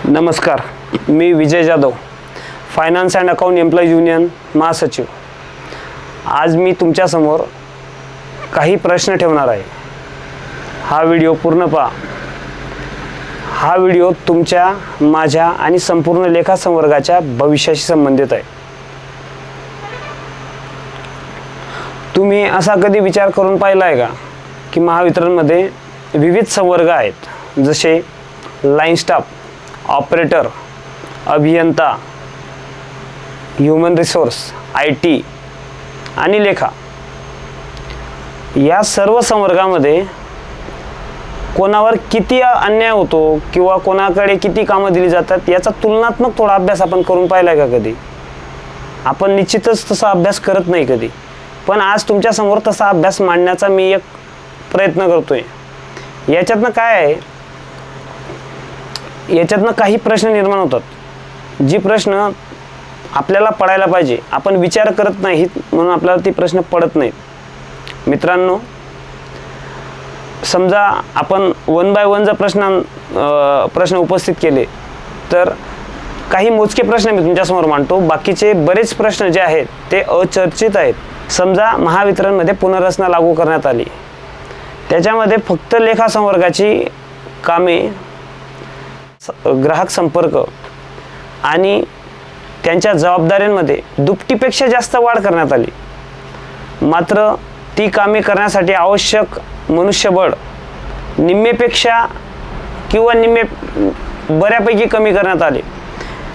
नमस्कार, मी Vijay Jadhav, finance and account employees union महासचिव। आज मी तुमच्यासमोर काही प्रश्न ठेवणार आहे। हा व्हिडिओ पूर्ण पहा। हा व्हिडिओ तुमच्या, माझ्या आणि संपूर्ण लेखा संवर्गाच्या भविष्याशी संबंधित आहे। तुम्ही असा कधी विचार करून पाहिला आहे का की महावितरणमध्ये विविध संवर्ग आहेत, जसे लाईन स्टाफ, ऑपरेटर, अभियंता, ह्युमन रिसोर्स, IT आणि लेखा। या सर्व संवर्गामध्ये कोणावर किती अन्याय होतो किंवा कोणाकडे किती कामं दिली जातात याचा तुलनात्मक थोडा अभ्यास आपण करून पाहिला आहे का कधी? आपण निश्चितच तसा अभ्यास करत नाही कधी, पण आज तुमच्या समोर तसा अभ्यास मांडण्याचा मी एक प्रयत्न करतोय। याच्यातनं काय आहे, याच्यातनं काही प्रश्न निर्माण होतात, जी प्रश्न आपल्याला पडायला पाहिजे, आपण विचार करत नाहीत म्हणून आपल्याला ती प्रश्न पडत नाहीत। मित्रांनो, समजा आपण 1 बाय 1 जर प्रश्न उपस्थित केले तर काही मोजके प्रश्न मी तुमच्यासमोर मांडतो, बाकीचे बरेच प्रश्न जे आहेत ते अचर्चित आहेत। समजा महावितरणमध्ये पुनर्रचना लागू करण्यात आली, त्याच्यामध्ये फक्त लेखा संवर्गाची कामे, ग्राहक संपर्क आणि त्यांच्या जबाबदाऱ्यांमध्ये दुपटीपेक्षा जास्त वाढ करण्यात आली, मात्र ती कामे करण्यासाठी आवश्यक मनुष्यबळ निम्मेपेक्षा किंवा बऱ्यापैकी कमी करण्यात आले।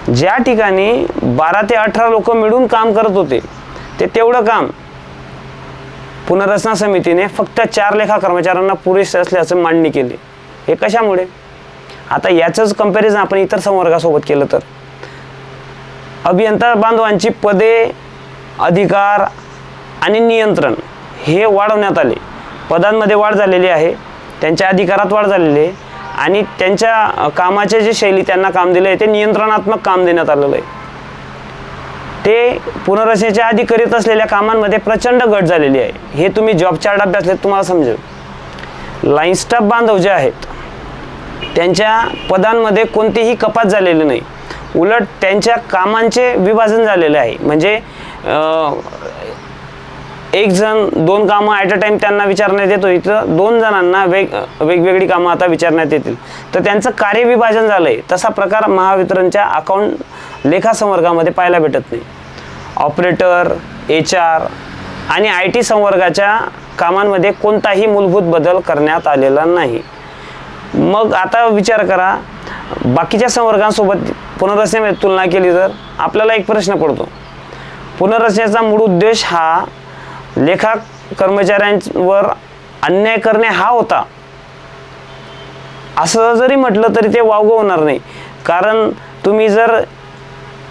ज्या ठिकाणी 12 ते 18 लोक मिळून काम करत होते ते तेवढं काम पुनर्रचना समितीने फक्त 4 लेखा कर्मचाऱ्यांना पुरेसे असल्याचं मांडणी केली। हे कशामुळे? आता याचंच कंपॅरिझन आपण इतर संवर्गासोबत केलं तर अभियंता बांधवांची पदे, अधिकार आणि नियंत्रण हे वाढवण्यात आले। पदांमध्ये वाढ झालेली आहे, त्यांच्या अधिकारात वाढ झालेली आहे आणि त्यांच्या कामाचे जे शैली त्यांना काम दिले आहे ते नियंत्रणात्मक काम देण्यात आलेलं आहे। ते पुनर्रचनेच्या आधी करीत असलेल्या कामांमध्ये प्रचंड घट झालेली आहे। हे तुम्ही जॉब चार्ट अभ्यासले तुम्हाला समजेल। लाईन स्टाफ बांधव जे आहेत त्यांच्या पदांमध्ये कोणतीही कपात झालेली नाही, उलट त्यांच्या कामांचे विभाजन झालेले आहे। म्हणजे एक जण 2 कामं ॲट अ टाइम त्यांना विचारण्यात येतो, इथं 2 जणांना वेगवेगळी कामं आता विचारण्यात येतील, तर त्यांचं कार्यविभाजन झालं आहे। तसा प्रकार महावितरणच्या अकाउंट लेखा संवर्गामध्ये पाहायला भेटत नाही। ऑपरेटर, HR आणि IT संवर्गाच्या कामांमध्ये कोणताही मूलभूत बदल करण्यात आलेला नाही। मग आता विचार करा, बाकीच्या संवर्गांसोबत पुनर्रचनेमध्ये तुलना केली तर आपल्याला एक प्रश्न पडतो, पुनर्रचनेचा मूळ उद्देश हा लेखा कर्मचाऱ्यांवर अन्याय करणे हा होता असं जरी म्हटलं तरी ते वावगं होणार नाही। कारण तुम्ही जर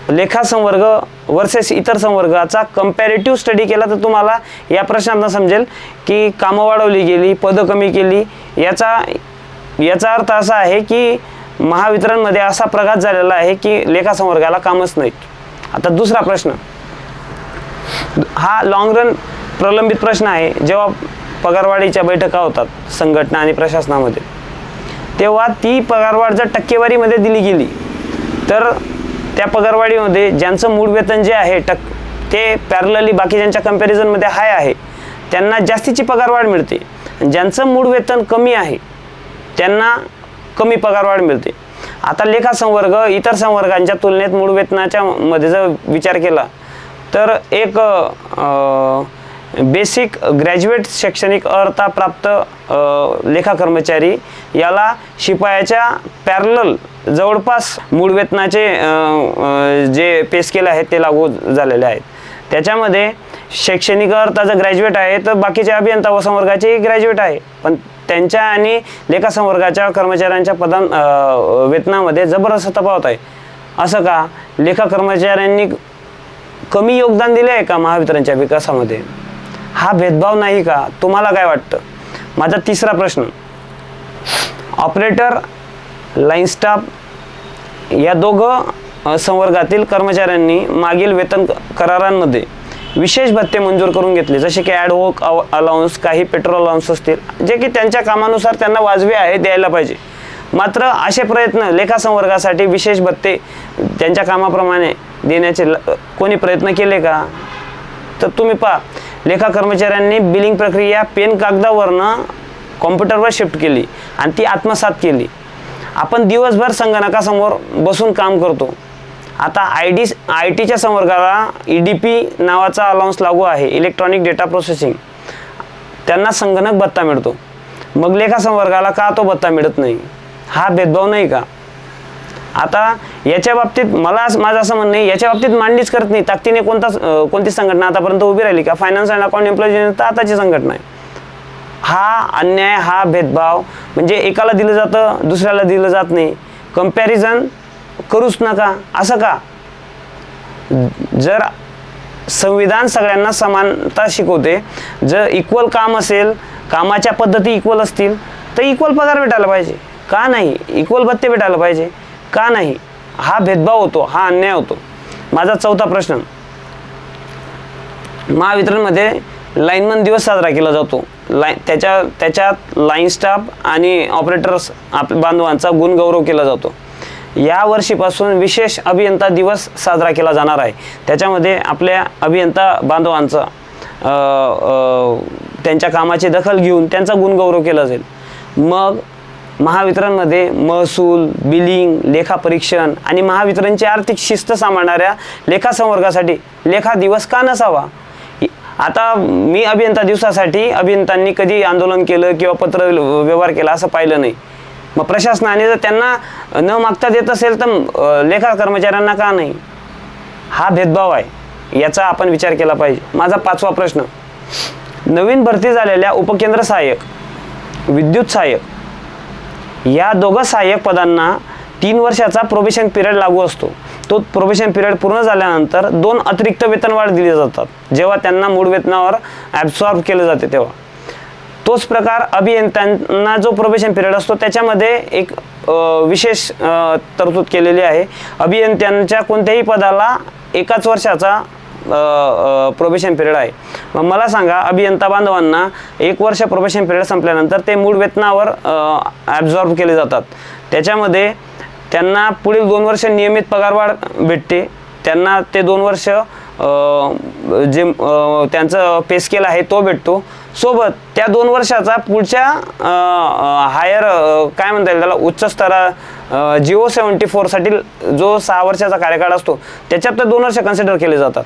लेखा संवर्ग वर्सेस इतर संवर्गाचा कंपॅरेटिव्ह स्टडी केला तर तुम्हाला या प्रश्नांना समजेल की कामं वाढवली गेली, पदं कमी केली, याचा अर्थ असा आहे की महावितरणमध्ये असा प्रघात झालेला आहे की लेखा संवर्गाला कामच नाहीत। आता दुसरा प्रश्न, हा लॉंग रन प्रलंबित प्रश्न आहे। जेव्हा पगारवाढीच्या बैठका होतात संघटना आणि प्रशासनामध्ये, तेव्हा ती पगारवाढ जर टक्केवारीमध्ये दिली गेली तर त्या पगारवाढीमध्ये ज्यांचं मूळ वेतन जे आहे ते पॅरलली बाकीच्यांच्या कंपॅरिझनमध्ये हाय आहे त्यांना जास्तीची पगारवाढ मिळते, ज्यांचं मूळ वेतन कमी आहे त्यांना कमी पगारवाढ मिळते। आता लेखा संवर्ग इतर संवर्गांच्या तुलनेत मूळ वेतनाच्या मध्ये जर विचार केला तर एक बेसिक ग्रॅज्युएट शैक्षणिक अर्हता प्राप्त लेखा कर्मचारी याला शिपायाच्या पॅरलल जवळपास मूळ वेतनाचे जे पे स्केल आहेत ते लागू झालेले आहेत। त्याच्यामध्ये शैक्षणिक अर्हता जर ग्रॅज्युएट आहे तर बाकीच्या अभियंता व संवर्गाचे ग्रॅज्युएट आहे, पण त्यांच्या आणि लेखा संवर्गाच्या कर्मचाऱ्यांच्या वेतनामध्ये जबरदस्त तफावत आहे। असं का? लेखा कर्मचाऱ्यांनी कमी योगदान दिले आहे का महावितरणच्या विकासामध्ये? हा भेदभाव नाही का? तुम्हाला काय वाटतं? माझा तिसरा प्रश्न, ऑपरेटर, लाईन स्टाफ या दोघं संवर्गातील कर्मचाऱ्यांनी मागील वेतन करारांमध्ये विशेष भत्ते मंजूर करून घेतले, जसे की ॲडव्होक अलाउन्स, काही पेट्रोल अलाउन्स असतील, जे की त्यांच्या कामानुसार त्यांना वाजवी आहे द्यायला पाहिजे, मात्र असे प्रयत्न लेखा संवर्गासाठी विशेष भत्ते त्यांच्या कामाप्रमाणे देण्याचे कोणी प्रयत्न केले का? तर तुम्ही पहा, लेखा कर्मचाऱ्यांनी बिलिंग प्रक्रिया पेन कागदावरनं कॉम्प्युटरवर शिफ्ट केली आणि ती आत्मसात केली. आपण दिवसभर संगणकासमोर बसून काम करतो. आता आय टीच्या संवर्गाला EDP नावाचा अलाउन्स लागू आहे, इलेक्ट्रॉनिक डेटा प्रोसेसिंग. त्यांना संगणक भत्ता मिळतो. मग लेखा संवर्गाला का तो भत्ता मिळत नाही? हा भेदभाव नाही का? आता याच्या बाबतीत माझं असं म्हणणं आहे, याच्या बाबतीत मांडणीच करत नाही. ताकदीने कोणती संघटना आतापर्यंत उभी राहिली का? Finance and account employees union तर आताची संघटना आहे. हा अन्याय, हा भेदभाव म्हणजे एकाला दिलं जातं दुसऱ्याला दिलं जात नाही. कंपॅरिझन करूच नका, असं का? जर संविधान सगळ्यांना समानता शिकवते, जर इक्वल काम असेल, कामाच्या पद्धती इक्वल असतील तर इक्वल पगार भेटायला पाहिजे. का नाही? इक्वल भत्ते भेटायला पाहिजे. का नाही? हा भेदभाव होतो, हा अन्याय होतो. माझा चौथा प्रश्न, महावितरणमध्ये लाईनमन दिवस साजरा केला जातो. त्याच्यात लाईन स्टाफ आणि ऑपरेटर्स बांधवांचा गुणगौरव केला जातो. या वर्षीपासून विशेष अभियंता दिवस साजरा केला जाणार आहे. त्याच्यामध्ये आपल्या अभियंता बांधवांचा त्यांच्या कामाची दखल घेऊन त्यांचा गुणगौरव केला जाईल. मग महावितरणमध्ये महसूल, बिलिंग, लेखा परीक्षण आणि महावितरणची आर्थिक शिस्त सांभाळणाऱ्या लेखा संवर्गासाठी लेखा दिवस का नसावा? आता मी अभियंता दिवसासाठी अभियंत्यांनी कधी आंदोलन केलं किंवा पत्र व्यवहार केला असं पाहिलं नाही. मग प्रशासनाने जर त्यांना न मागता देत असेल तर लेखा कर्मचाऱ्यांना का नाही? हा भेदभाव आहे, याचा आपण विचार केला पाहिजे. माझा पाचवा प्रश्न, नवीन भरती झालेल्या उपकेंद्र सहाय्यक, विद्युत सहाय्यक या दोघं सहाय्यक पदांना 3 वर्षाचा प्रोबेशन पिरियड लागू असतो. तो प्रोबेशन पिरियड पूर्ण झाल्यानंतर 2 अतिरिक्त वेतनवाढ दिली जातात, जेव्हा त्यांना मूळ वेतनावर ॲब्सॉर्ब केले जाते तेव्हा. तोच प्रकार अभियंत्यांना जो प्रोबेशन पिरियड असतो त्याच्यामध्ये एक विशेष तरतूद केलेली आहे. अभियंत्यांच्या कोणत्याही पदाला 1 वर्षाचा प्रोबेशन पिरियड आहे. मग मला सांगा, अभियंता बांधवांना 1 वर्ष प्रोबेशन पिरियड संपल्यानंतर ते मूळ वेतनावर ॲब्सॉर्ब केले जातात. त्याच्यामध्ये त्यांना पुढील 2 वर्ष नियमित पगारवाढ भेटते. त्यांना ते 2 वर्ष जे त्यांचं पे स्केल आहे तो भेटतो. सोबत त्या 2 वर्षाचा पुढच्या हायर काय म्हणता येईल त्याला, उच्च स्तरा GO-74 साठी जो 6 वर्षाचा कार्यकाळ असतो त्याच्यात ते 2 वर्ष कन्सिडर केले जातात.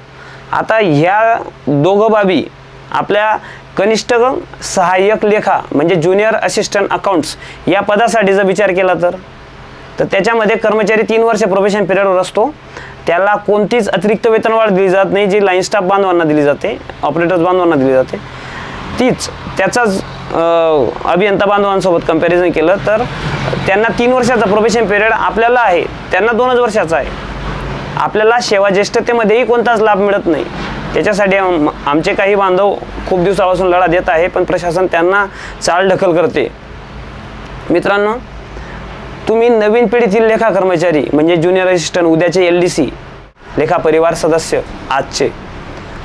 आता ह्या दोघं बाबी आपल्या कनिष्ठ सहाय्यक लेखा म्हणजे ज्युनियर असिस्टंट अकाउंट्स या पदासाठी जर विचार केला तर त्याच्यामध्ये कर्मचारी 3 वर्ष प्रोबेशन पिरियडवर असतो. त्याला कोणतीच अतिरिक्त वेतनवाढ दिली जात नाही, जी लाईन स्टाफ बांधवांना दिली जाते, ऑपरेटर्स बांधवांना दिली जाते. त्याचाच अभियंता बांधवांसोबत कंपॅरिझन केलं तर त्यांना 3 वर्षाचा प्रोबेशन पिरियड आपल्याला आहे, त्यांना 2च वर्षाचा आहे. आपल्याला सेवा ज्येष्ठतेमध्येही कोणताच लाभ मिळत नाही. त्याच्यासाठी आमचे काही बांधव खूप दिवसापासून लढा देत आहे, पण प्रशासन त्यांना चालढकल करते. मित्रांनो, तुम्ही नवीन पिढीतील लेखा कर्मचारी म्हणजे ज्युनियर असिस्टंट, उद्याचे LDC लेखा परिवार सदस्य आजचे,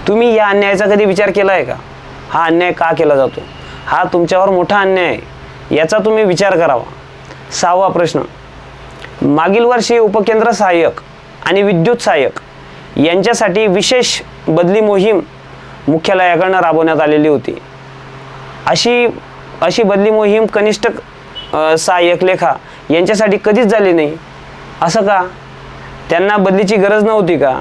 तुम्ही या अन्यायाचा कधी विचार केला आहे का? हा अन्याय का केला जातो? हा तुमच्यावर मोठा अन्याय आहे, याचा तुम्ही विचार करावा. 6वा प्रश्न, मागील वर्षी उपकेंद्र सहाय्यक आणि विद्युत सहाय्यक यांच्यासाठी विशेष बदली मोहीम मुख्यालयाकडून राबवण्यात आलेली होती. अशी बदली मोहीम कनिष्ठ सहाय्यक लेखा यांच्यासाठी कधीच झाली नाही. असं का? त्यांना बदलीची गरज नव्हती का?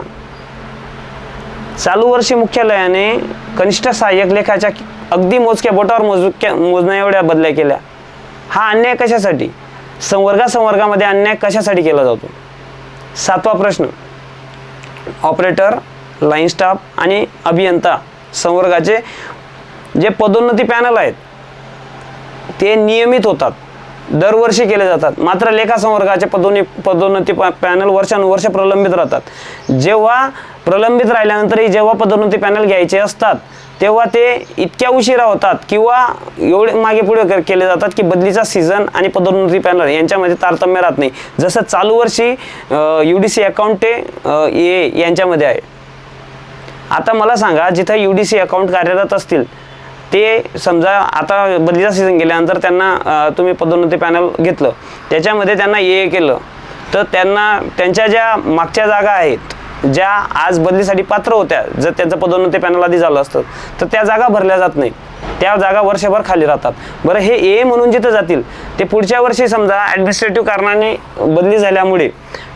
चालू वर्षी मुख्यालयाने कनिष्ठ सहाय्यक लेखाच्या अगदी मोजक्या बोटावर मोजण्या एवढ्या बदल्या केल्या. हा अन्याय कशासाठी? संवर्गामध्ये अन्याय कशासाठी केला जातो? 7वा प्रश्न, ऑपरेटर, लाईन स्टाफ आणि अभियंता संवर्गाचे जे पदोन्नती पॅनल आहेत ते नियमित होतात, दरवर्षी केले जातात. मात्र लेखा संवर्गाचे पदोन्नती पॅनल वर्षानुवर्ष प्रलंबित राहतात. जेव्हा प्रलंबित राहिल्यानंतरही जेव्हा पदोन्नती पॅनल घ्यायचे असतात तेव्हा ते इतक्या उशिरा होतात किंवा एवढे मागे पुढे केले जातात की बदलीचा सीझन आणि पदोन्नती पॅनल यांच्यामध्ये तारतम्य राहत नाही. जसं चालू वर्षी UDC अकाउंट यांच्यामध्ये आहे. आता मला सांगा, जिथं UDC अकाउंट कार्यरत असतील ते समजा आता बदलीचा सीझन गेल्यानंतर त्यांना तुम्ही पदोन्नती पॅनल घेतलं, त्याच्यामध्ये त्यांना ए केलं, तर त्यांना त्यांच्या ज्या मागच्या जागा आहेत ज्या आज बदलीसाठी पात्र होत्या, जर त्यांचं पदोन्नती पॅनल आधी झालं असतं तर त्या जागा भरल्या जात नाही, त्या जागा वर्षभर खाली राहतात. बरं, हे ए म्हणून जिथं जातील ते पुढच्या वर्षी समजा ॲडमिनिस्ट्रेटिव्ह कारणाने बदली झाल्यामुळे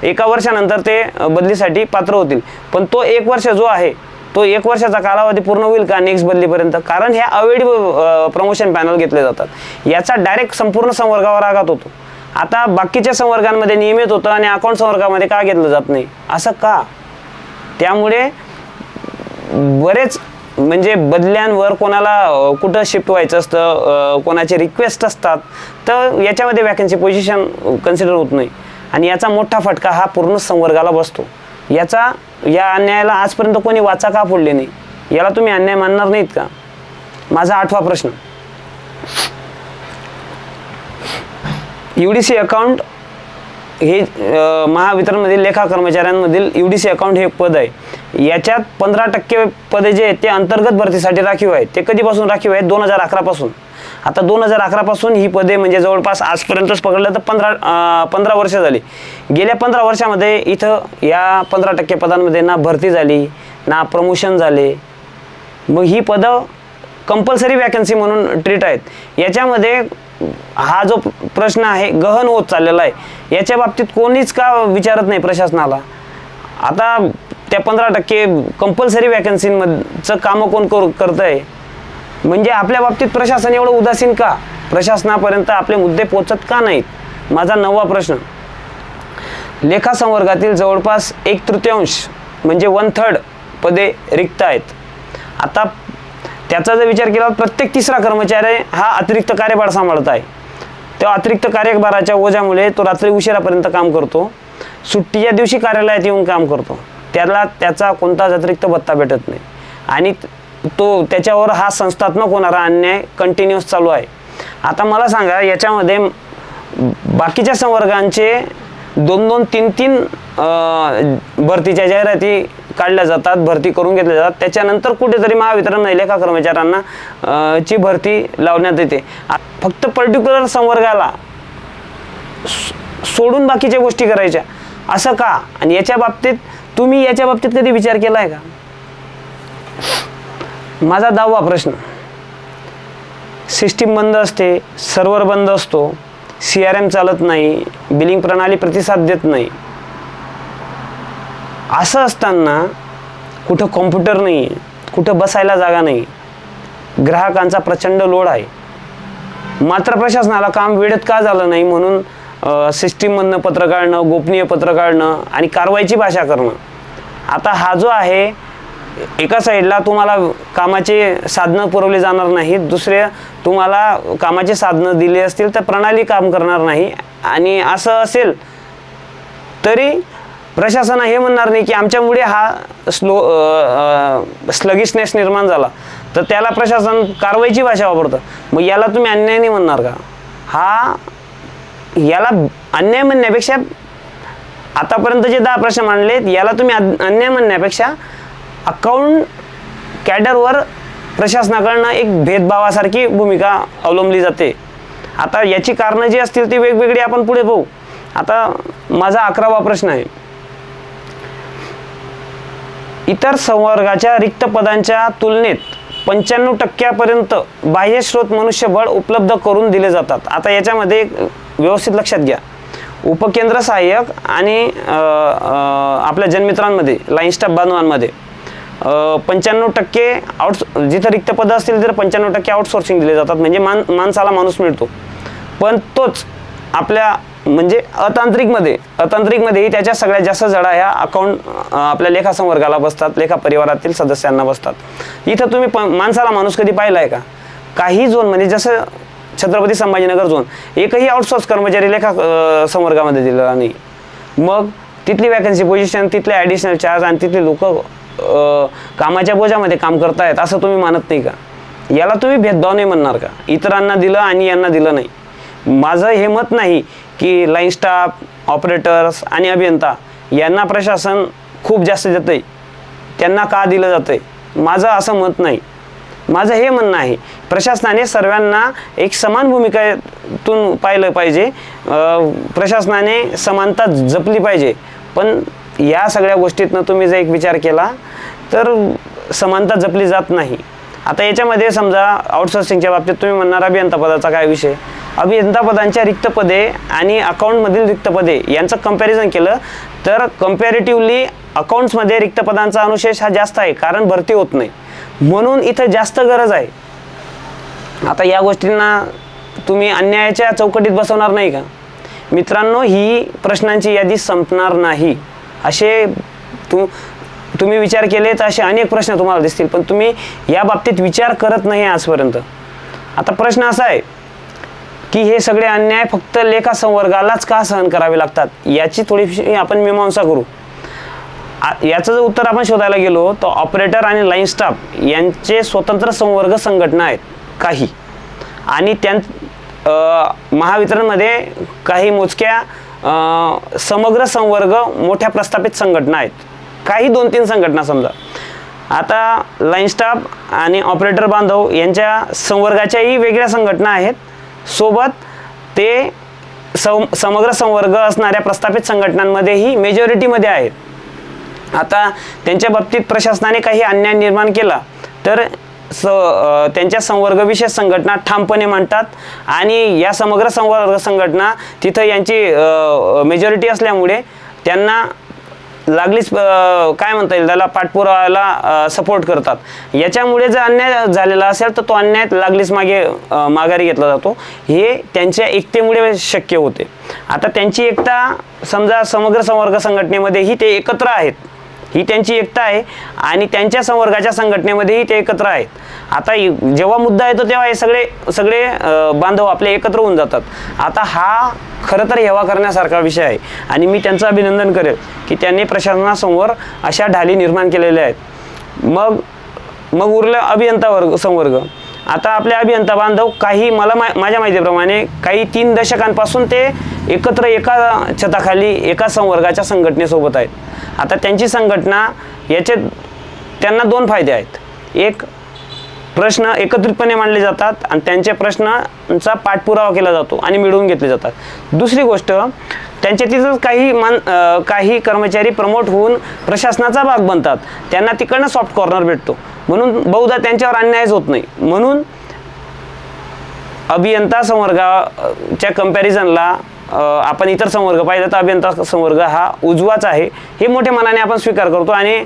एका वर्षानंतर ते बदलीसाठी पात्र होतील, पण तो 1 वर्ष जो आहे तो 1 वर्षाचा कालावधी पूर्ण होईल का नेक्स्ट बदलीपर्यंत? कारण ह्या अवेळी प्रमोशन पॅनल घेतले जातात, याचा डायरेक्ट संपूर्ण संवर्गावर आघात होतो. आता बाकीच्या संवर्गांमध्ये नियमित होतं आणि अकाउंट संवर्गामध्ये का घेतलं जात नाही, असं का? त्यामुळे बरेच म्हणजे बदल्यांवर कोणाला कुठं शिफ्ट व्हायचं असतं, कोणाचे रिक्वेस्ट असतात, तर याच्यामध्ये वॅकन्सी पोझिशन कन्सिडर होत नाही आणि याचा मोठा फटका हा पूर्ण संवर्गाला बसतो. या अन्यायाला आजपर्यंत कोणी वाचा का फोडले नाही? याला तुम्ही अन्याय मानणार नाहीत का? माझा 8वा प्रश्न, UDC अकाउंट हे महावितरणमधील लेखा कर्मचाऱ्यांमधील UDC अकाउंट हे पद आहे, याच्यात 15% पदे जे आहेत ते अंतर्गत भरतीसाठी राखीव आहेत. ते कधीपासून राखीव आहेत? 2011 पासून. आता 2011 पासून ही पदे म्हणजे जवळपास आजपर्यंतच पकडलं तर 15 वर्ष झाली. गेल्या 15 वर्षामध्ये इथं या 15% पदांमध्ये ना भरती झाली ना प्रमोशन झाले. मग ही पदं कंपल्सरी वॅकन्सी म्हणून ट्रीट आहेत. याच्यामध्ये हा जो प्रश्न आहे गहन होत चाललेला आहे, याच्या बाबतीत कोणीच का विचारत नाही प्रशासनाला? आता त्या 15% कंपल्सरी वॅकन्सींचं कामं कोण करत आहे? म्हणजे आपल्या बाबतीत प्रशासन एवढं उदासीन का? प्रशासनापर्यंत आपले मुद्दे पोचत का नाहीत? माझा 9वा प्रश्न, लेखा संवर्गातील जवळपास 1/3 म्हणजे 1/3 पदे रिक्त आहेत. आता त्याचा जर विचार केला तर प्रत्येक 3रा कर्मचारी हा अतिरिक्त कार्यभार सांभाळत आहे. त्या अतिरिक्त कार्यभाराच्या ओझ्यामुळे तो रात्री उशिरापर्यंत काम करतो, सुट्टीच्या दिवशी कार्यालयात येऊन काम करतो, त्याचा कोणताच अतिरिक्त भत्ता भेटत नाही आणि त्याच्यावर हा संस्थात्मक होणारा अन्याय कंटिन्यूअस चालू आहे. आता मला सांगा, याच्यामध्ये बाकीच्या संवर्गांचे 2-2, 3-3 भरतीच्या जाहिराती काढल्या जातात, भरती करून घेतल्या जातात, त्याच्यानंतर कुठेतरी महावितरण लेखा कर्मचाऱ्यांना ची भरती लावण्यात येते. फक्त पर्टिक्युलर संवर्गाला सोडून बाकीच्या गोष्टी करायच्या, असं का? आणि तुम्ही याच्या बाबतीत कधी विचार केला आहे का? माझा 10वा प्रश्न, सिस्टीम बंद असते, सर्व्हर बंद असतो, CRM चालत नाही, बिलिंग प्रणाली प्रतिसाद देत नाही, असं असताना कुठं कॉम्प्युटर नाही, कुठं बसायला जागा नाही, ग्राहकांचा प्रचंड लोड आहे, मात्र प्रशासनाला काम वेळेत का झालं नाही म्हणून सिस्टीममधनं पत्र काढणं, गोपनीय पत्र काढणं आणि कारवाईची भाषा करणं. आता हा जो आहे, एका साईडला तुम्हाला कामाचे साधनं पुरवली जाणार नाहीत, दुसरे तुम्हाला कामाचे साधनं दिले असतील तर प्रणाली काम करणार नाही, आणि असं असेल तरी प्रशासन हे म्हणणार नाही की आमच्यामुळे हा स्लगिशनेस निर्माण झाला, तर त्याला प्रशासन कारवाईची भाषा वापरतं. मग याला तुम्ही अन्याय नाही म्हणणार का? याला अन्याय म्हणण्यापेक्षा आतापर्यंत जे 10 प्रश्न मांडलेत, याला तुम्ही अन्याय म्हणण्यापेक्षा अकाउंट कॅडरवर प्रशासनाकडनं एक भेदभावासारखी भूमिका अवलंबली जाते. आता याची कारणं जी असतील ती वेगवेगळी आपण पुढे पाहू. आता माझा 11वा प्रश्न आहे, इतर संवर्गाच्या रिक्त पदांच्या तुलनेत 95% बाह्य स्रोत मनुष्यबळ उपलब्ध करून दिले जातात. आता याच्यामध्ये व्यवस्थित लक्षात घ्या, उपकेंद्र सहाय्यक आणि आपल्या जनमित्रांमध्ये लाईन स्टाफ बांधवांमध्ये 95% जिथं रिक्त पदं असतील तिथं 95% आउटसोर्सिंग दिले जातात, म्हणजे माणसाला माणूस मिळतो. पण तोच आपल्या म्हणजे अतांत्रिकमध्येही त्याच्या सगळ्यात जास्त जडा ह्या अकाउंट आपल्या लेखा संवर्गाला बसतात, लेखा परिवारातील सदस्यांना बसतात. इथं तुम्ही माणसाला माणूस कधी पाहिला आहे का? काही झोनमध्ये जसं छत्रपती संभाजीनगर झोन, एकही आउटसोर्स कर्मचारी लेखा संवर्गामध्ये दिलेला नाही. मग तिथली वॅकन्सी पोझिशन, तिथले ॲडिशनल चार्ज आणि तिथले लोक कामाच्या बोजामध्ये काम करतायत असं तुम्ही मानत नाही का? याला तुम्ही भेदभाव नाही म्हणणार का? इतरांना दिलं आणि यांना दिलं नाही. माझं हे मत नाही की लाईन स्टाफ, ऑपरेटर्स आणि अभियंता यांना प्रशासन खूप जास्त देतंय, त्यांना का दिलं जातंय, माझं असं मत नाही. माझं हे म्हणणं आहे, प्रशासनाने सर्वांना एक समान भूमिकेतून पाहिलं पाहिजे, प्रशासनाने समानता जपली पाहिजे. पण या सगळ्या गोष्टीतनं तुम्ही जर एक विचार केला तर समानता जपली जात नाही. आता याच्यामध्ये समजा आउटसोर्सिंगच्या बाबतीत तुम्ही म्हणणार अभियंता पदाचा काय विषय. अभियंता पदांच्या रिक्त पदे आणि अकाउंटमधील रिक्त पदे यांचं कंपॅरिझन केलं तर कंपॅरेटिव्हली अकाउंट्समध्ये रिक्त पदांचा अनुशेष हा जास्त आहे, कारण भरती होत नाही, म्हणून इथं जास्त गरज आहे. आता या गोष्टींना तुम्ही अन्यायाच्या चौकटीत बसवणार नाही का मित्रांनो? ही प्रश्नांची यादी संपणार नाही. असे तुम्ही विचार केले तर असे अनेक प्रश्न तुम्हाला दिसतील, पण तुम्ही या बाबतीत विचार करत नाही आजपर्यंत. आता प्रश्न असा आहे की हे सगळे अन्याय फक्त लेखा संवर्गालाच का सहन करावे लागतात, याची थोडीशी आपण मीमांसा करू. याचं जर उत्तर आपण शोधायला गेलो तर ऑपरेटर आणि लाईन स्टाफ यांचे स्वतंत्र संवर्ग संघटना आहेत काही, आणि महावितरणमध्ये काही मोजक्या समग्र संवर्ग मोठ्या प्रस्थापित संघटना आहेत, काही 2-3 संघटना समजा. आता लाईन स्टाफ आणि ऑपरेटर बांधव यांच्या संवर्गाच्याही वेगळ्या संघटना आहेत, सोबत ते समग्र संवर्ग असणाऱ्या प्रस्थापित संघटनांमध्येही मेजॉरिटीमध्ये आहेत. आता त्यांच्या बाबतीत प्रशासनाने काही अन्याय निर्माण केला तर त्यांच्या संवर्ग विशेष संघटना ठामपणे मांडतात, आणि या समग्र संवर्ग संघटना तिथं यांची मेजॉरिटी असल्यामुळे त्यांना लागलीच काय म्हणता येईल त्याला पाठपुरावाला सपोर्ट करतात. याच्यामुळे जर अन्याय झालेला असेल तर तो अन्याय लागलीच माघारी घेतला जातो. हे त्यांच्या एकतेमुळे शक्य होते. आता त्यांची एकता समजा समग्र संवर्ग संघटनेमध्येही ते एकत्र आहेत, ही त्यांची एकता आहे, आणि त्यांच्या संवर्गाच्या संघटनेमध्येही ते एकत्र आहेत. आता जेव्हा मुद्दा येतो तेव्हा हे सगळे बांधव आपले एकत्र होऊन जातात. आता हा खरं तर हेवा करण्यासारखा विषय आहे, आणि मी त्यांचं अभिनंदन करेल की त्यांनी प्रशासनासमोर अशा ढाली निर्माण केलेल्या आहेत. मग उरलं अभियंता संवर्ग. आता आपले अभियंता बांधव काही माझ्या माहितीप्रमाणे काही 3 दशकांपासून ते एकत्र एका छताखाली एका संवर्गाच्या संघटनेसोबत आहेत. आता त्यांची संघटना याचे त्यांना 2 फायदे आहेत. एक, प्रश्न एकत्रितपणे मांडले जातात आणि त्यांच्या प्रश्नांचा पाठपुरावा केला जातो आणि मिळवून घेतले जातात. दुसरी गोष्ट, त्यांच्या तिथं काही कर्मचारी प्रमोट होऊन प्रशासनाचा भाग बनतात, त्यांना तिकडनं सॉफ्ट कॉर्नर भेटतो, म्हणून बहुधा त्यांच्यावर अन्यायच होत नाही. म्हणून अभियंता संवर्गाच्या कंपॅरिझनला आपण इतर संवर्ग पाहिलं तर अभियंता संवर्ग हा उजवाच आहे, हे मोठ्या मनाने आपण स्वीकार करतो. आणि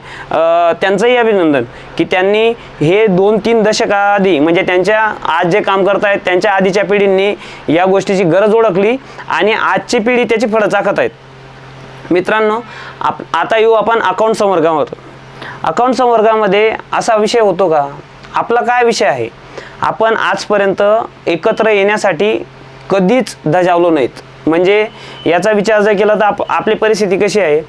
त्यांचंही अभिनंदन की त्यांनी हे 2-3 दशकाआधी म्हणजे त्यांच्या आज जे काम करतायत त्यांच्या आधीच्या पिढींनी या गोष्टीची गरज ओळखली आणि आजची पिढी त्याची फळं चाखत आहेत. मित्रांनो, आता येऊ आपण अकाउंट संवर्गावर. अकाउंट संवर्गामध्ये असा विषय होतो का? आपला काय विषय आहे? आपण आजपर्यंत एकत्र येण्यासाठी कधीच धजावलो नाहीत. म्हणजे याचा विचार जर केला तर आपली परिस्थिती कशी आहे?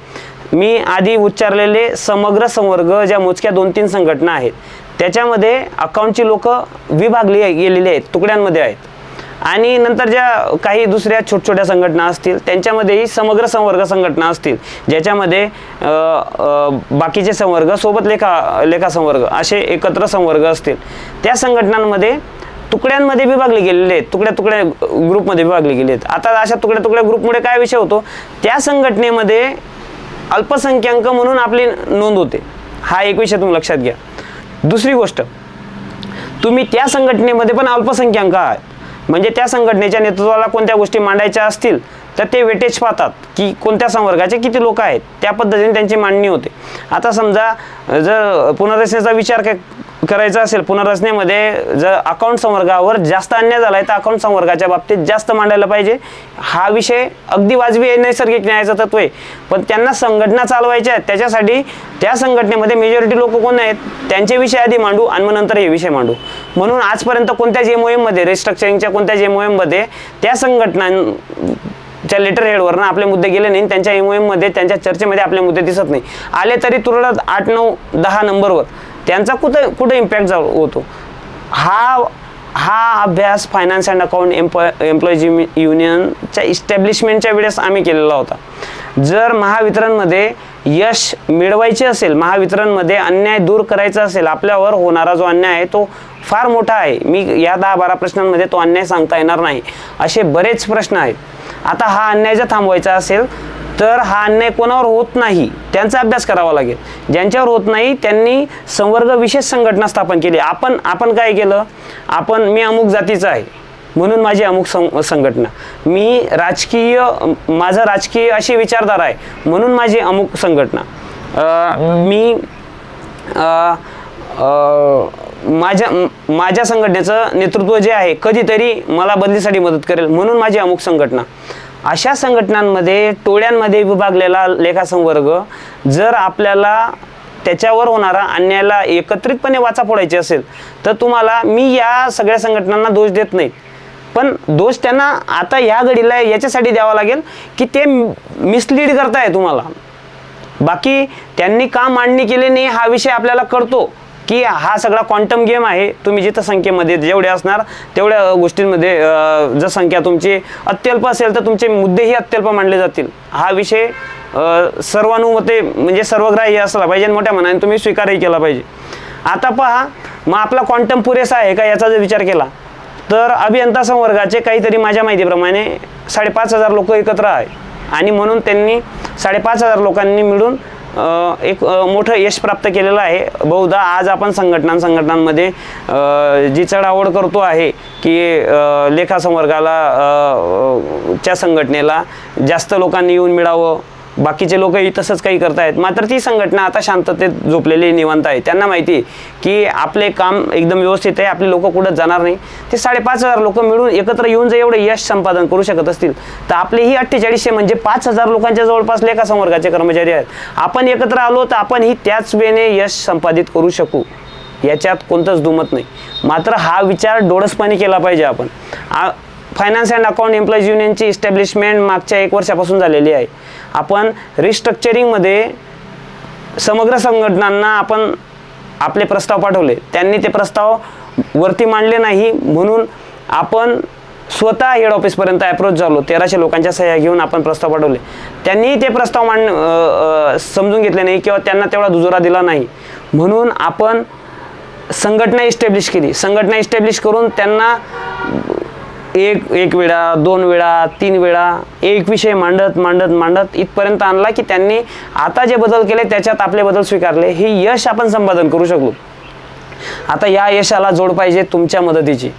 मी आधी उच्चारलेले समग्र संवर्ग ज्या मोजक्या 2-3 संघटना आहेत त्याच्यामध्ये अकाउंटची लोक विभागली गेलेली आहेत, तुकड्यांमध्ये आहेत. आणि नंतर ज्या काही दुसऱ्या छोट्या संघटना असतील त्यांच्यामध्येही समग्र संवर्ग संघटना असतील, ज्याच्यामध्ये बाकीचे संवर्ग सोबत लेखा संवर्ग असे एकत्र संवर्ग असतील. त्या संघटनांमध्ये तुकड्यांमध्ये विभागले गेलेले आहेत, तुकड्या ग्रुपमध्ये विभागले गेले आहेत. आता अशा तुकड्या ग्रुपमुळे काय विषय होतो? त्या संघटनेमध्ये अल्पसंख्याक म्हणून आपली नोंद होते. हा एक विषय तुम्ही लक्षात घ्या. दुसरी गोष्ट, तुम्ही त्या संघटनेमध्ये पण अल्पसंख्याक आहात, म्हणजे त्या संघटनेच्या नेतृत्वाला कोणत्या गोष्टी मांडायच्या असतील तर ते वेटेज पाहतात की कोणत्या संवर्गाचे किती लोक आहेत, त्या पद्धतीने त्यांची मांडणी होते. आता समजा जर पुनर्रचनेचा विचार करायचा असेल, पुनर्रचनेमध्ये जर अकाउंट संवर्गावर जास्त अन्याय झाला आहे तर अकाउंट संवर्गाच्या बाबतीत जास्त मांडायला पाहिजे. हा विषय अगदी वाजवी आहे, नैसर्गिक न्यायाचं तत्व आहे. पण त्यांना संघटना चालवायच्या आहेत, त्याच्यासाठी त्या संघटनेमध्ये मेजॉरिटी लोक कोण आहेत त्यांचे विषय आधी मांडू आणि मग नंतर हे विषय मांडू. म्हणून आजपर्यंत कोणत्याच MOM मध्ये, रिस्ट्रक्चरिंगच्या कोणत्याच MOM मध्ये त्या संघटनांच्या लेटर हेडवरनं आपले मुद्दे गेले नाही, त्यांच्या MOM मध्ये त्यांच्या चर्चेमध्ये आपले मुद्दे दिसत नाही. आले तरी तुरळक 8, 9, 10 नंबरवर त्यांचा कुठं इम्पॅक्ट होतो. हा अभ्यास फायनान्स अँड अकाउंट एम्प्लॉईज युनियनच्या इस्टॅब्लिशमेंटच्या वेळेस आम्ही केलेला होता. जर महावितरणमध्ये यश मिळवायचे असेल, महावितरणमध्ये अन्याय दूर करायचा असेल, आपल्यावर होणारा जो अन्याय आहे तो फार मोठा आहे. मी या 10-12 प्रश्नांमध्ये तो अन्याय सांगता येणार नाही, असे बरेच प्रश्न आहेत. आता हा अन्याय जर थांबवायचा असेल तर हा अन्याय कोणावर होत नाही त्यांचा अभ्यास करावा लागेल. ज्यांच्यावर होत नाही त्यांनी संवर्ग विशेष संघटना स्थापन केली. आपण काय केलं, मी अमुक जातीचा आहे म्हणून माझी अमुक संघटना, माझं राजकीय अशी विचारधारा आहे म्हणून माझी अमुक संघटना, माझ्या संघटनेचं नेतृत्व जे आहे कधीतरी मला बदलीसाठी मदत करेल म्हणून माझी अमुक संघटना. अशा संघटनांमध्ये टोळ्यांमध्ये विभागलेला लेखासंवर्ग जर आपल्याला त्याच्यावर होणारा अन्यायाला एकत्रितपणे वाचा फोडायची असेल तर मी या सगळ्या संघटनांना दोष देत नाही, पण दोष त्यांना आता या घडीला याच्यासाठी द्यावा लागेल की ते मिसलीड करताय तुम्हाला. बाकी त्यांनी का मांडणी केली नाही हा विषय आपल्याला कळतो की हा सगळा क्वांटम गेम आहे. तुम्ही जिथं संख्येमध्ये जेवढे असणार तेवढ्या गोष्टींमध्ये जर संख्या तुमची अत्यल्प असेल तर तुमचे मुद्देही अत्यल्प मांडले जातील. हा विषय सर्वानुमते म्हणजे सर्वग्राही असला पाहिजे, मोठ्या मनाने तुम्ही स्वीकारही केला पाहिजे. आता पहा, मग आपला क्वांटम पुरेसा आहे का याचा जर विचार केला तर अभियंता संवर्गाचे काहीतरी माझ्या माहितीप्रमाणे 5,500 लोक एकत्र आहे आणि म्हणून त्यांनी 5,500 लोकांनी मिळून एक मोठं यश प्राप्त केलेलं आहे. बहुधा आज आपण संघटनांमध्ये जी चढाओढ करतो आहे की लेखासंवर्गाला च्या संघटनेला जास्त लोकांनी येऊन मिळावं, बाकीचे लोकही तसंच काही करतायत, मात्र ती संघटना आता शांततेत झोपलेली निवांत आहे. त्यांना माहिती आहे की आपले काम एकदम व्यवस्थित आहे, आपले लोक कुठं जाणार नाही. ते 5,500 लोक मिळून एकत्र येऊन जर एवढं यश संपादन करू शकत असतील तर आपलेही 4800 म्हणजे 5,000 लोकांच्या जवळपास लेखासंवर्गाचे कर्मचारी आहेत. आपण एकत्र आलो तर आपण ही त्याच वेळेने यश संपादित करू शकू, याच्यात कोणतंच दुमत नाही. मात्र हा विचार डोळसपणे केला पाहिजे. आपण फायनान्स अँड अकाउंट एम्प्लॉईज युनियनची इस्टॅब्लिशमेंट मागच्या 1 वर्षापासून झालेली आहे. आपण रिस्ट्रक्चरिंगमध्ये समग्र संघटनांना आपण आपले प्रस्ताव पाठवले, त्यांनी ते प्रस्ताव वरती मांडले नाही म्हणून आपण स्वतः हेड ऑफिसपर्यंत अप्रोच झालो. 1300 लोकांच्या सह्या घेऊन आपण प्रस्ताव पाठवले. त्यांनी ते प्रस्ताव समजून घेतले नाही किंवा त्यांना तेवढा दुजोरा दिला नाही म्हणून आपण संघटना इस्टॅब्लिश केली. संघटना इस्टॅब्लिश करून त्यांना एक वेळा, 2 वेळा, 3 वेळा एक विषय मांडत इथपर्यंत आणला की त्यांनी आता जे बदल केले त्याच्यात आपले बदल स्वीकारले. हे यश आपण संपादन करू शकलो. आता या यशाला जोड पाहिजे तुमच्या मदतीची.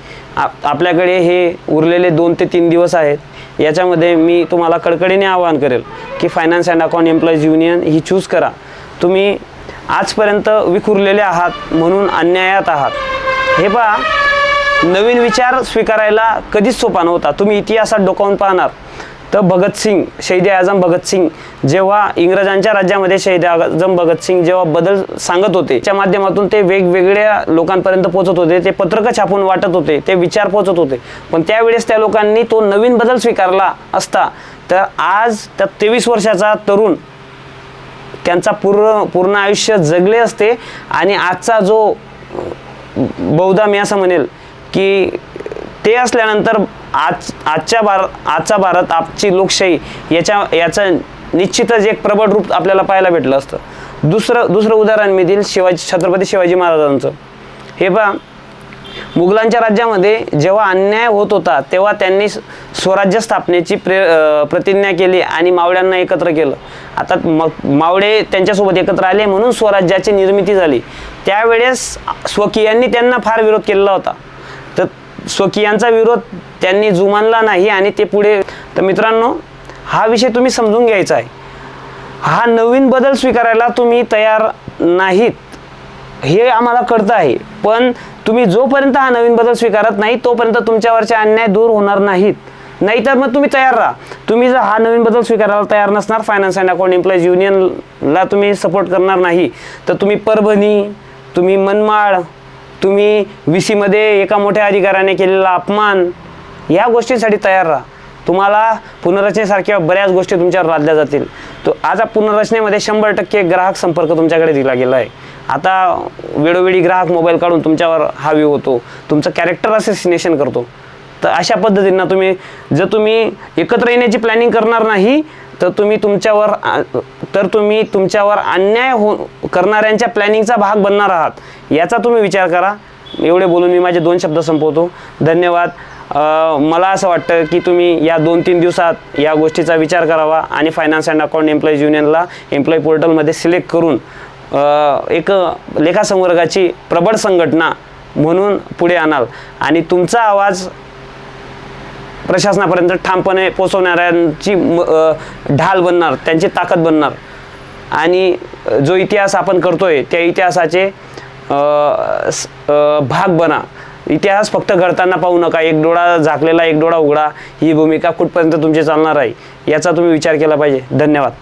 आपल्याकडे हे उरलेले 2 ते 3 दिवस आहेत. याच्यामध्ये मी तुम्हाला कळकळीने आवाहन करेल की finance and account employees union he choose करा. तुम्ही आजपर्यंत विखुरलेले आहात म्हणून अन्यायात आहात. हे पहा, नवीन विचार स्वीकारायला कधीच सोपा नव्हता. तुम्ही इतिहासात डोकावून पाहणार तर भगतसिंग, शहीद आझम भगतसिंग जेव्हा इंग्रजांच्या राज्यामध्ये शहीद आझम भगतसिंग जेव्हा बदल सांगत होते, त्या माध्यमातून ते वेगवेगळ्या लोकांपर्यंत पोहोचत होते, ते पत्रकं छापून वाटत होते, ते विचार पोहोचत होते. पण त्यावेळेस त्या लोकांनी तो नवीन बदल स्वीकारला असता तर आज त्या 23 वर्षाचा तरुण त्यांचा पूर्ण आयुष्य जगले असते आणि आजचा जो बहुधा मी असं म्हणेल की ते असल्यानंतर आजचा भारत, आजची लोकशाही याचं निश्चितच एक प्रबळ रूप आपल्याला पाहायला भेटलं असतं. दुसरं उदाहरण मी देईल छत्रपती शिवाजी महाराजांचं. हे पहा, मुघलांच्या राज्यामध्ये जेव्हा अन्याय होत होता तेव्हा त्यांनी स्वराज्य स्थापनेची प्रतिज्ञा केली आणि मावळ्यांना एकत्र केलं. आता मावळे त्यांच्यासोबत एकत्र आले म्हणून स्वराज्याची निर्मिती झाली. त्यावेळेस स्वकीयांनी त्यांना फार विरोध केलेला होता, तर स्वकीयांचा विरोध त्यांनी जुमानला नाही आणि ते पुढे. तर मित्रांनो, हा विषय तुम्ही समजून घ्यायचा आहे. हा नवीन बदल स्वीकारायला तुम्ही तयार नाहीत हे आम्हाला कळतं आहे, पण तुम्ही जोपर्यंत हा नवीन बदल स्वीकारत नाही तोपर्यंत तुमच्यावरचे अन्याय दूर होणार नाहीत. नाहीतर मग तुम्ही तयार राहा. तुम्ही जर हा नवीन बदल स्वीकारायला तयार नसणार, फायनान्स अँड अकाउंट एम्प्लॉईज युनियनला तुम्ही सपोर्ट करणार नाही, तर तुम्ही परभणी, तुम्ही मनमाड, तुम्ही VC मध्ये एका मोठ्या अधिकाऱ्याने केलेला अपमान, या गोष्टींसाठी तयार राहा. तुम्हाला पुनर्रचनेसारख्या बऱ्याच गोष्टी तुमच्यावर लादल्या जातील. तो आज पुनर्रचनेमध्ये 100% ग्राहक संपर्क तुमच्याकडे दिला गेला आहे. आता वेळोवेळी ग्राहक मोबाईल काढून तुमच्यावर हावी होतो, तुमचं कॅरेक्टर असेसिनेशन करतो. तर अशा पद्धतीनं जर तुम्ही एकत्र येण्याची प्लॅनिंग करणार नाही तर तुम्ही तुमच्यावर अन्याय करणाऱ्यांच्या प्लॅनिंगचा भाग बनणार आहात, याचा तुम्ही विचार करा. एवढे बोलून मी माझे 2 शब्द संपवतो. धन्यवाद. मला असं वाटतं की तुम्ही या 2-3 दिवसात या गोष्टीचा विचार करावा आणि फायनान्स अँड अकाउंट एम्प्लॉईज युनियनला एम्प्लॉई पोर्टलमध्ये सिलेक्ट करून एक लेखा संवर्गाची प्रबळ संघटना म्हणून पुढे आणाल आणि तुमचा आवाज प्रशासनापर्यंत ठामपणे पोचवणाऱ्यांची ढाल बनणार, त्यांची ताकद बनणार. आणि जो इतिहास आपण करतोय त्या इतिहासाचे भाग बना. इतिहास फक्त घडताना पाहू नका, एक डोळा झाकलेला एक डोळा उघडा, ही भूमिका कुठपर्यंत तुमची चालणार आहे याचा तुम्ही विचार केला पाहिजे. धन्यवाद.